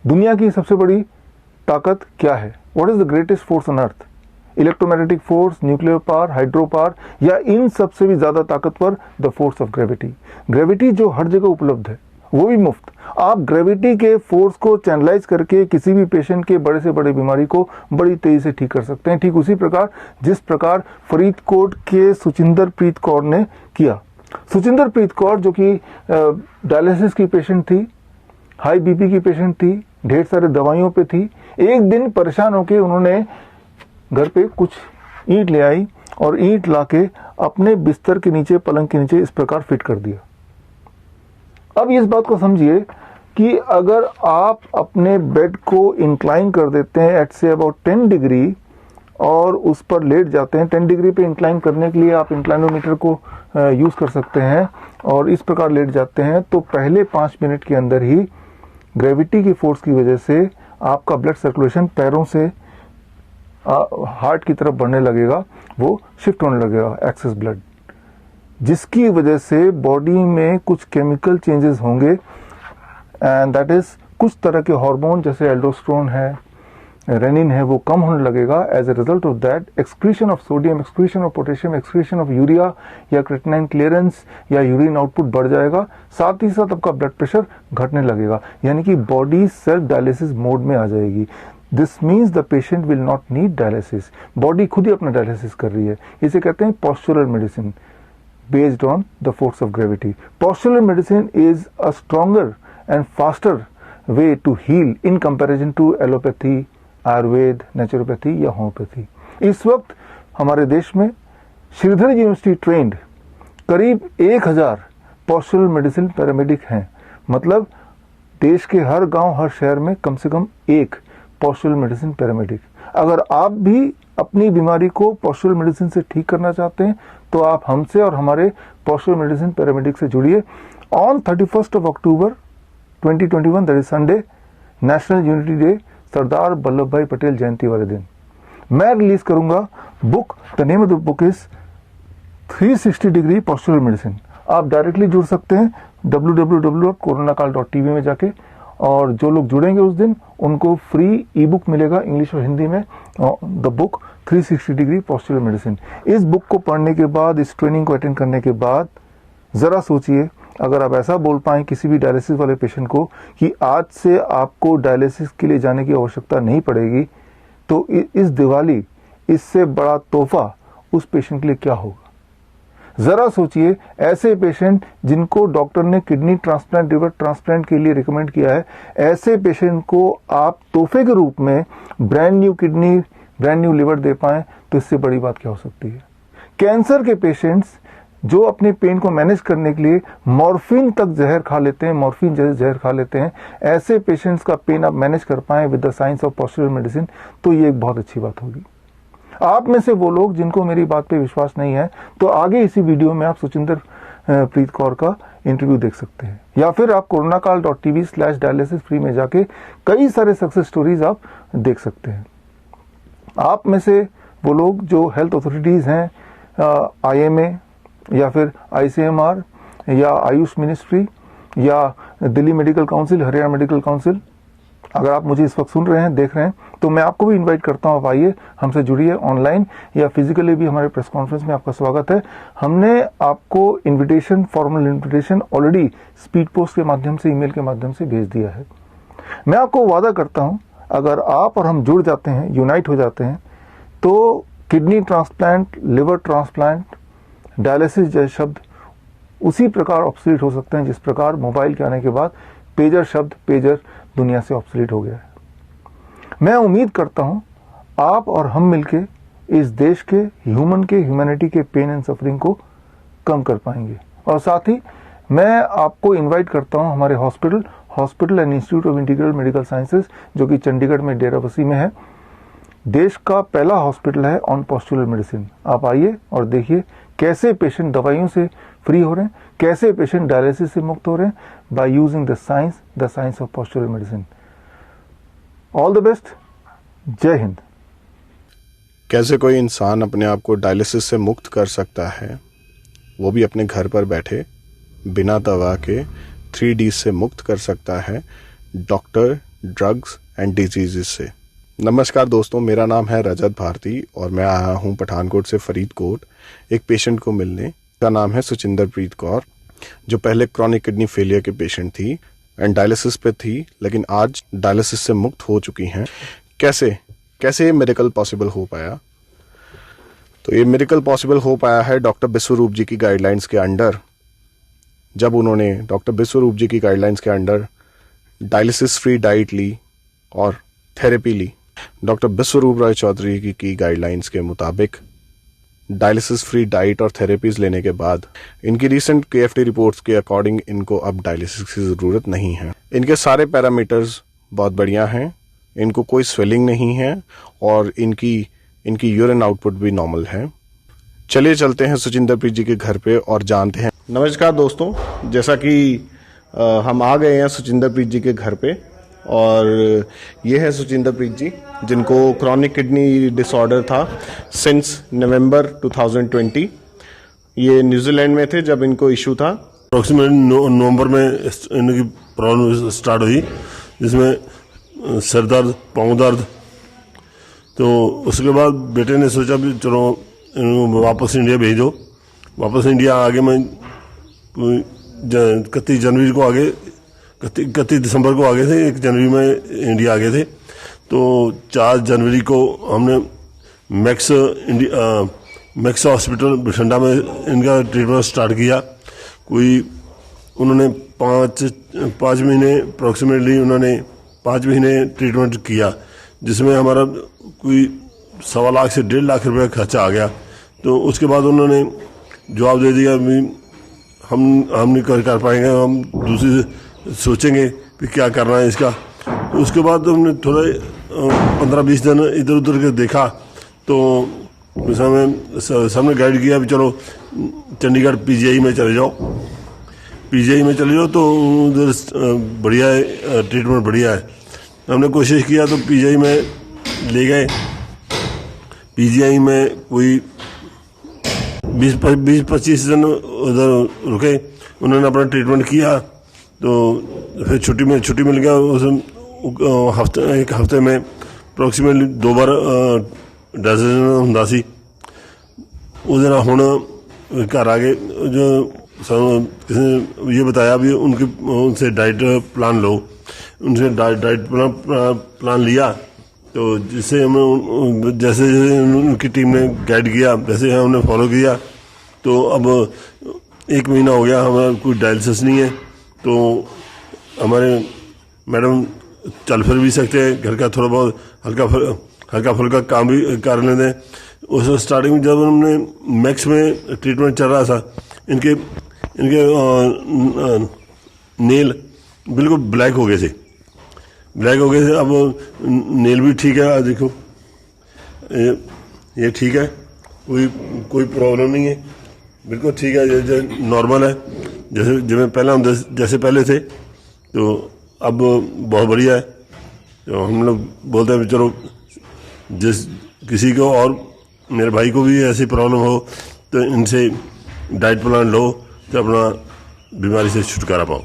दुनिया की सबसे बड़ी ताकत क्या है? What is the greatest force on earth? Electromagnetic force, nuclear power, hydro power, या इन सबसे भी ज्यादा ताकतवर the force of gravity. Gravity जो हर जगह उपलब्ध है, वो भी मुफ्त। आप ग्रेविटी के फोर्स को चैनलाइज करके किसी भी पेशेंट के बड़े से बड़े बीमारी को बड़ी तेजी से ठीक कर सकते हैं। ठीक उसी प्रकार जिस प्रकार फरीदकोट के सुचिंदर प्रीत कौर ने किया। सुचिंदर प्रीत कौर जो कि डायलिसिस की पेशेंट थी, हाई बीपी की पेशेंट थी, ढेर सारे दवाइयों पे थी। एक दिन परेशान होकर उन्होंने घर पे कुछ ईंट ले आई और ईंट लाके अपने बिस्तर के नीचे, पलंग के नीचे इस प्रकार फिट कर दिया। अब इस बात को समझिए कि अगर आप अपने बेड को इंक्लाइन कर देते हैं एट से अबाउट 10 डिग्री और उस पर लेट जाते हैं, 10 डिग्री पे इंक्लाइन करने के लिए आप इंक्लाइनोमीटर को यूज कर सकते हैं और इस प्रकार लेट जाते हैं, तो पहले 5 मिनट के अंदर ही ग्रेविटी की फोर्स की वजह से आपका ब्लड सर्कुलेशन पैरों से हार्ट की तरफ बढ़ने लगेगा, वो शिफ्ट होने लगेगा एक्सेस ब्लड, जिसकी वजह से बॉडी में कुछ केमिकल चेंजेस होंगे एंड दैट इज कुछ तरह के हार्मोन जैसे एल्डोस्टेरोन है, रेनिन है, वो कम होने लगेगा। As a result of that excretion of sodium, excretion of potassium, excretion of urea या क्रेटिनाइन क्लियरेंस या यूरिन आउटपुट बढ़ जाएगा। साथ ही साथ आपका ब्लड प्रेशर घटने लगेगा, यानी कि बॉडी सेल्फ डायलिसिस मोड में आ जाएगी। This means the patient will not need dialysis, body खुद ही अपना डायलिसिस कर रही है। इसे कहते हैं postural medicine based on the force of gravity. Postural medicine is a stronger and faster way to heal in comparison to allopathy, Ayurveda, naturopathy या homeopathy. इस वक्त हमारे देश में श्रीधर यूनिवर्सिटी ट्रेंड करीब 1000 पोस्चुरल मेडिसिन पैरामेडिक हैं। मतलब देश के हर गांव, हर शहर में कम से कम एक पोस्चुरल मेडिसिन पैरामेडिक। अगर आप भी अपनी बीमारी को पोस्चुरल मेडिसिन से ठीक करना चाहते हैं तो आप हमसे और हमारे पोस्चुरल मेडिसिन पैरामेडिक से जुड़िए। On 31 of October 2021, that is Sunday, national unity day, Sardar Vallabh Bhai Patel जयंती वाले दिन, मैं रिलीज करूंगा book. The name of the book is 360 degree postural medicine. आप डायरेक्टली जुड़ सकते हैं www.coronakal.tv में जाके, और जो लोग जुड़ेंगे उस दिन उनको फ्री ई बुक मिलेगा इंग्लिश और हिंदी में, the book 360 degree postural medicine. इस बुक को पढ़ने के बाद, इस ट्रेनिंग को अटेंड करने के बाद जरा सोचिए, अगर आप ऐसा बोल पाए किसी भी डायलिसिस वाले पेशेंट को कि आज से आपको डायलिसिस के लिए जाने की आवश्यकता नहीं पड़ेगी, तो इस दिवाली इससे बड़ा तोहफा उस पेशेंट के लिए क्या होगा। जरा सोचिए, ऐसे पेशेंट जिनको डॉक्टर ने किडनी ट्रांसप्लांट, लिवर ट्रांसप्लांट के लिए रिकमेंड किया है, ऐसे पेशेंट को आप तोहफे के रूप में brand new kidney, brand new liver दे पाए, तो इससे बड़ी बात क्या हो सकती है। कैंसर के पेशेंट्स जो अपने पेन को मैनेज करने के लिए मॉर्फिन तक जहर खा लेते हैं, मॉर्फिन जैसे जहर खा लेते हैं, ऐसे पेशेंट्स का पेन आप मैनेज कर पाए with the science of postural medicine, तो ये एक बहुत अच्छी बात होगी। आप में से वो लोग जिनको मेरी बात पे विश्वास नहीं है, तो आगे इसी वीडियो में आप सुचिंदर प्रीत कौर का इंटरव्यू देख सकते हैं, या फिर आप coronakal.tv/dialysis free में जाके कई सारे सक्सेस स्टोरीज आप देख सकते हैं। आप में से वो लोग जो हेल्थ अथॉरिटीज हैं, IMA या फिर ICMR या आयुष मिनिस्ट्री या Delhi medical council, Haryana medical council, अगर आप मुझे इस वक्त सुन रहे हैं, देख रहे हैं, तो मैं आपको भी इनवाइट करता हूं, आप आइए, हमसे जुड़िए। ऑनलाइन या फिजिकली भी हमारे प्रेस कॉन्फ्रेंस में आपका स्वागत है। हमने आपको invitation, formal invitation already speed post के माध्यम से, ईमेल के माध्यम से भेज दिया है। मैं आपको वादा करता हूं, अगर आप और हम जुड़ जाते हैं, यूनाइट हो जाते हैं, तो kidney transplant, liver transplant, dialysis जैसे शब्द उसी प्रकार ऑब्सोलीट हो सकते हैं जिस प्रकार मोबाइल के आने के बाद पेजर शब्द, पेजर दुनिया से ऑब्सोलीट हो गया है। मैं उम्मीद करता हूं आप और हम मिलके इस देश के ह्यूमैनिटी के पेन एंड सफरिंग को कम कर पाएंगे। और साथ ही मैं आपको इनवाइट करता हूं हमारे hospital and institute of integral medical sciences, जो कि चंडीगढ़ में डेराबस्सी में है। देश का पहला हॉस्पिटल है ऑन पोस्चुरल मेडिसिन। आप आइए और देखिए कैसे पेशेंट दवाइयों से फ्री हो रहे हैं, कैसे पेशेंट डायलिसिस से मुक्त हो रहे हैं, by using the science of postural medicine. All the best, जय हिंद। कैसे कोई इंसान अपने आप को डायलिसिस से मुक्त कर सकता है, वो भी अपने घर पर बैठे बिना दवा के 3D से मुक्त कर सकता है। डॉक्टर ड्रग्स एंड डिजीजेस से। नमस्कार दोस्तों, मेरा नाम है रजत भारती और मैं आया हूँ पठानकोट से फरीदकोट एक पेशेंट को मिलने। का नाम है सुचिंदरप्रीत कौर, जो पहले क्रॉनिक किडनी फेलियर के पेशेंट थी एंड डायलिसिस पे थी, लेकिन आज डायलिसिस से मुक्त हो चुकी हैं। कैसे ये मिरेकल पॉसिबल हो पाया? तो ये मिरेकल पॉसिबल हो पाया है डॉक्टर बिस्वरूप जी की गाइडलाइंस के अंडर। जब उन्होंने डॉक्टर बिस्वरूप जी की गाइडलाइंस के अंडर डायलिसिस फ्री डाइट ली और थेरेपी ली। डॉक्टर बिस्वरूप राय चौधरी की गाइडलाइंस के मुताबिक डायलिसिस फ्री डाइट और थेरेपीज लेने के बाद इनकी रीसेंट KFT रिपोर्ट्स के अकॉर्डिंग इनको अब डायलिसिस की ज़रूरत नहीं है। इनके सारे पैरामीटर्स बहुत बढ़िया हैं, इनको कोई स्वेलिंग नहीं है और इनकी यूरिन आउटपुट भी नॉर्मल है। चलिए चलते हैं सुचिंदरप्रीत जी के घर पे और जानते हैं। नमस्कार दोस्तों, जैसा कि हम आ गए हैं सुचिंदरप्रीत जी के घर पे और ये है सुचिंदरप्रीत जी, जिनको क्रॉनिक किडनी डिसऑर्डर था सिंस नवंबर 2020। ये न्यूजीलैंड में थे जब इनको इशू था। अप्रोक्सीमेट नवंबर में इनकी प्रॉब्लम स्टार्ट हुई, जिसमें सर दर्द, पाँव दर्द। तो उसके बाद बेटे ने सोचा भी चलो इनको वापस इंडिया भेजो। वापस इंडिया आगे मैं 31 जनवरी को आगे 31 दिसंबर को आगे थे, 1 जनवरी में इंडिया आ गए थे। तो 4 जनवरी को हमने मैक्स हॉस्पिटल बठिंडा में इनका ट्रीटमेंट स्टार्ट किया। उन्होंने 5 महीने अप्रोक्सीमेटली उन्होंने 5 महीने ट्रीटमेंट किया, जिसमें हमारा कोई 1.25 लाख से 1.5 लाख रुपये खर्चा आ गया। तो उसके बाद उन्होंने जवाब दे दिया भी हम नहीं कर पाएंगे, हम दूसरी सोचेंगे कि क्या करना है इसका। तो उसके बाद हमने थोड़ा 15-20 दिन इधर उधर के देखा, तो सामने गाइड किया भी चलो चंडीगढ़ PGI में चले जाओ। PGI में चले जाओ तो उधर बढ़िया है, ट्रीटमेंट बढ़िया है। हमने कोशिश किया तो PGI में ले गए। PGI में कोई 20-25 दिन उधर रुके, उन्होंने अपना ट्रीटमेंट किया। तो फिर छुट्टी मिल गया। एक हफ्ते में अप्रोक्सीमेटली 2 बार डायलिसिस ਹੁੰਦਾ ਸੀ। उस दिन ਹੁਣ घर आ गए, जो किसी ने ये बताया भी उनसे डाइट प्लान लो। उनसे डाइट प्लान लिया, तो जिससे हमें जैसे उनकी टीम ने गाइड किया वैसे हमने फॉलो किया। तो अब 1 महीना हो गया, हमारा कोई डायलिसिस नहीं है। तो हमारे मैडम चल फिर भी सकते हैं, घर का थोड़ा बहुत हल्का फुल्का काम भी कर लेते हैं। उस स्टार्टिंग में जब हमने मैक्स में ट्रीटमेंट चल रहा था, इनके नेल बिल्कुल ब्लैक हो गए थे। अब नेल भी ठीक है, देखो ये ठीक है, कोई प्रॉब्लम नहीं है, बिल्कुल ठीक है, ये नॉर्मल है जैसे पहले थे। तो अब बहुत बढ़िया है। तो हम लोग बोलते हैं चलो जिस किसी को और मेरे भाई को भी ऐसी प्रॉब्लम हो तो इनसे डाइट प्लान लो तो अपना बीमारी से छुटकारा पाओ।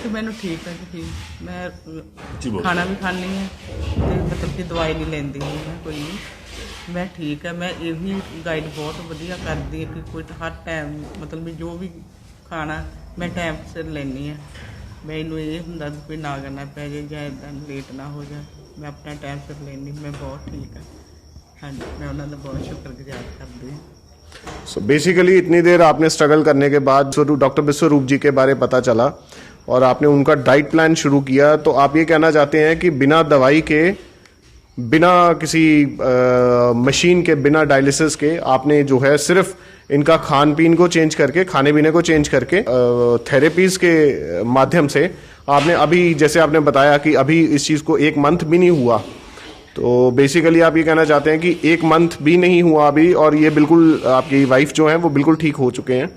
तो मैंने ठीक है कि मैं खाना भी खानी है, मतलब कि दवाई नहीं लेंदी मैं कोई नहीं, मैं ठीक है। मैं यही गाइड बहुत बढ़िया करती है कि कोई हर टाइम मतलब भी जो भी खाना मैं टाइम सिर लेनी है। मैनू ये होंगे कोई ना करना पै जाए या इदा लेट ना हो जाए, मैं अपना टाइम सिर लेनी, मैं बहुत ठीक है। हाँ जी, मैं उन्होंने बहुत शुक्रगुजार करती हूँ। सो बेसिकली इतनी देर आपने स्ट्रगल करने के बाद डॉक्टर बिस्वरूप जी के बारे पता चला और आपने उनका डाइट प्लान शुरू किया। तो आप ये कहना चाहते हैं कि बिना दवाई के, बिना किसी मशीन के, बिना डायलिसिस के आपने जो है सिर्फ इनका खान पीन को चेंज करके, खाने पीने को चेंज करके, थेरेपीज के माध्यम से आपने अभी, जैसे आपने बताया कि अभी इस चीज़ को 1 मंथ भी नहीं हुआ, तो बेसिकली आप ये कहना चाहते हैं कि 1 मंथ भी नहीं हुआ अभी और ये बिल्कुल आपकी वाइफ जो है वो बिल्कुल ठीक हो चुके हैं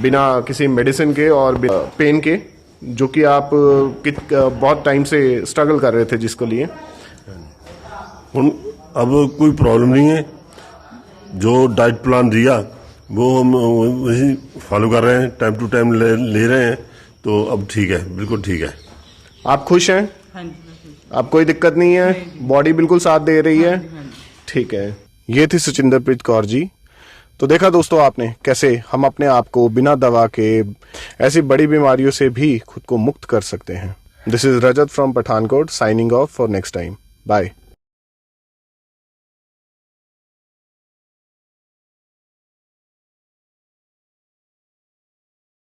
बिना किसी मेडिसिन के और पेन के, जो कि आप बहुत टाइम से स्ट्रगल कर रहे थे जिसको लिए। अब कोई प्रॉब्लम नहीं है। जो डाइट प्लान दिया वो हम वही फॉलो कर रहे हैं, टाइम टू टाइम ले रहे हैं। तो अब ठीक है, बिल्कुल ठीक है। आप खुश हैं? हाँ जी मैं ठीक। आप कोई दिक्कत नहीं है? बॉडी बिल्कुल साथ दे रही है? हाँ जी। ठीक है। ये थी सुचिंदरप्रीत कौर जी। तो देखा दोस्तों आपने कैसे हम अपने आप को बिना दवा के ऐसी बड़ी बीमारियों से भी खुद को मुक्त कर सकते हैं। This is Rajat from Pathankot signing off for next time. Bye.